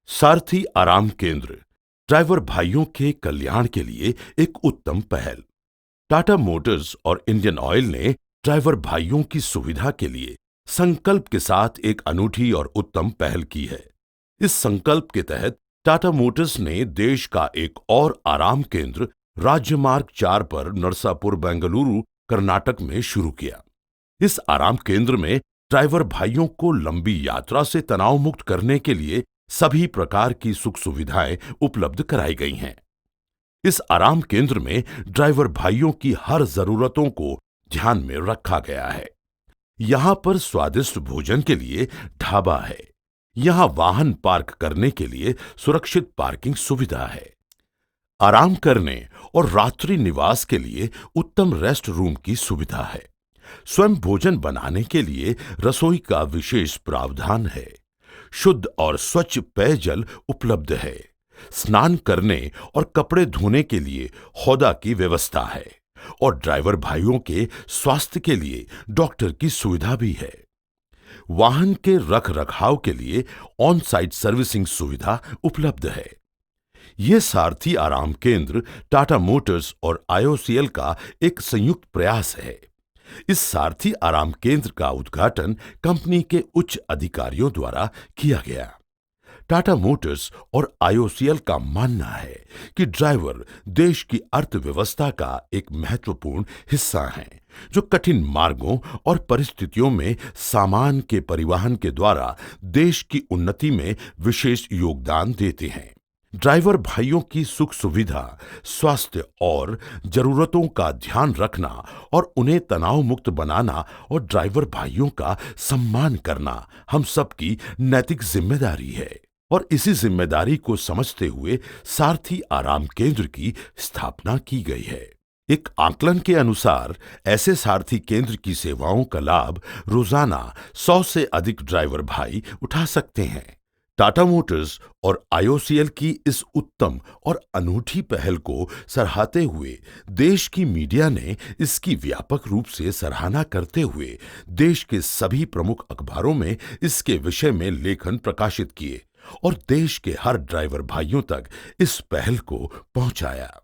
सारथी आराम केंद्र ड्राइवर भाइयों के कल्याण के लिए एक उत्तम पहल। टाटा मोटर्स और इंडियन ऑयल ने ड्राइवर भाइयों की सुविधा के लिए संकल्प के साथ एक अनूठी और उत्तम पहल की है। इस संकल्प के तहत टाटा मोटर्स ने देश का एक और आराम केंद्र राज्य मार्ग 4 पर नरसापुर बेंगलुरु कर्नाटक में शुरू किया। इस आराम केंद्र में ड्राइवर भाइयों को लंबी यात्रा से तनाव मुक्त करने के लिए सभी प्रकार की सुख सुविधाएं उपलब्ध कराई गई हैं। इस आराम केंद्र में ड्राइवर भाइयों की हर जरूरतों को ध्यान में रखा गया है। यहाँ पर स्वादिष्ट भोजन के लिए ढाबा है। यहाँ वाहन पार्क करने के लिए सुरक्षित पार्किंग सुविधा है। आराम करने और रात्रि निवास के लिए उत्तम रेस्ट रूम की सुविधा है। स्वयं भोजन बनाने के लिए रसोई का विशेष प्रावधान है। शुद्ध और स्वच्छ पेयजल उपलब्ध है। स्नान करने और कपड़े धोने के लिए हौदा की व्यवस्था है और ड्राइवर भाइयों के स्वास्थ्य के लिए डॉक्टर की सुविधा भी है। वाहन के रख रखाव के लिए ऑन साइट सर्विसिंग सुविधा उपलब्ध है। यह सारथी आराम केंद्र टाटा मोटर्स और आईओसीएल का एक संयुक्त प्रयास है। इस सारथी आराम केंद्र का उद्घाटन कंपनी के उच्च अधिकारियों द्वारा किया गया। टाटा मोटर्स और आईओसीएल का मानना है कि ड्राइवर देश की अर्थव्यवस्था का एक महत्वपूर्ण हिस्सा हैं, जो कठिन मार्गों और परिस्थितियों में सामान के परिवहन के द्वारा देश की उन्नति में विशेष योगदान देते हैं। ड्राइवर भाइयों की सुख सुविधा, स्वास्थ्य और जरूरतों का ध्यान रखना और उन्हें तनाव मुक्त बनाना और ड्राइवर भाइयों का सम्मान करना हम सबकी नैतिक जिम्मेदारी है और इसी जिम्मेदारी को समझते हुए सारथी आराम केंद्र की स्थापना की गई है। एक आकलन के अनुसार ऐसे सारथी केंद्र की सेवाओं का लाभ रोजाना 100 से अधिक ड्राइवर भाई उठा सकते हैं। टाटा मोटर्स और आईओसीएल की इस उत्तम और अनूठी पहल को सराहते हुए देश की मीडिया ने इसकी व्यापक रूप से सराहना करते हुए देश के सभी प्रमुख अखबारों में इसके विषय में लेखन प्रकाशित किए और देश के हर ड्राइवर भाइयों तक इस पहल को पहुंचाया।